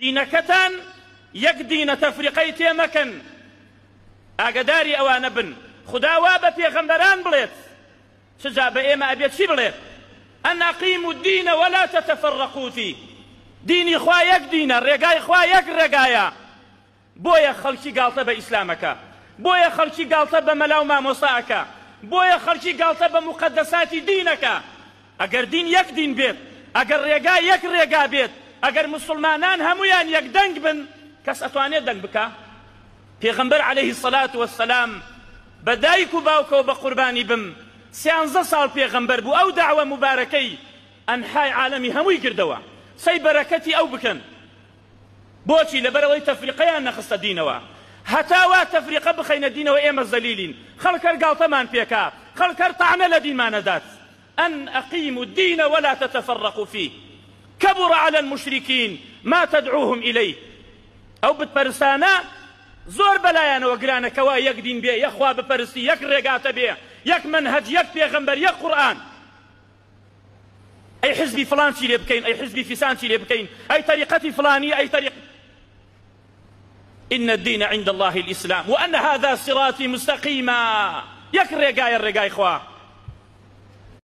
دینەکەتان یەک دینە تەفریقەی تێمەکەن. ئاگداری ئەوانە بن. خدا وا بە پێغەمبەران بڵێت، چجا بە ئێمە ئەبێت چی بڵێت؟ ئەن ئەقیموا الدین ولا تتفرقوا فیه. دینی خوا یەک دینە، ڕێگای خوا یەک ڕێگایە. بۆیە خەڵکی گاڵتە بە ئیسلامەکە، بۆیە خەڵکی گاڵتە بە مەلا و مامۆساەکە، بۆیە خەڵکی گاڵتە بە مقەدەساتی دینەکە. ئەگەر دین یەک دین بێت، ئەگەر ڕێگا یەک ڕێگا بێت، ئەگەر مسلمانان هەمویان یەک دەنگ بن، کەس ئەتوانێت دەنگ بکە؟ پێغەمبەر عەلەیهی سەڵات وەسەلام بە دایک و باوکەوە بە قوربانی بم 13 ساڵ پێغەمبەر بوو. ئەو داوە مبارەکەی ئەنحای عالەمی هەمووی کردەوە. سەی بەرەکەتی ئەو بکەن. بۆچی؟ لەبەرەوەی تەفریقەیان نەخستە دینەوە. هەتاوا تەفریقە بخەینە دینەوە ئێمە زەلیلین. خەڵکەر گاڵتەمان پێکا، خەڵکەر تەعنە لە دینمانەدات. ئەن ئەقیموا الدین ولا تتفرقوا فیه كبر على المشركين ما تدعوهم إليه. ئەو بتپەرستانە زۆر بەلایەنەوە گرانەکەوە یەک دین بێ، یەک خوا بپەرستی، یەک ڕێگاتە بێ، یەک منهەج، یەک پێغەمبەر، یەک قورئان. ئەی حزبی فلان چی لێ بکەین، ئەی حزبی فیسان چی لێ بکەین، ئەی طریقەتی فلانی، ئەی طریق. إن الدين عند الله الإسلام وأن هذا صراطي مستقيما. يك رجاي الرجاي خوا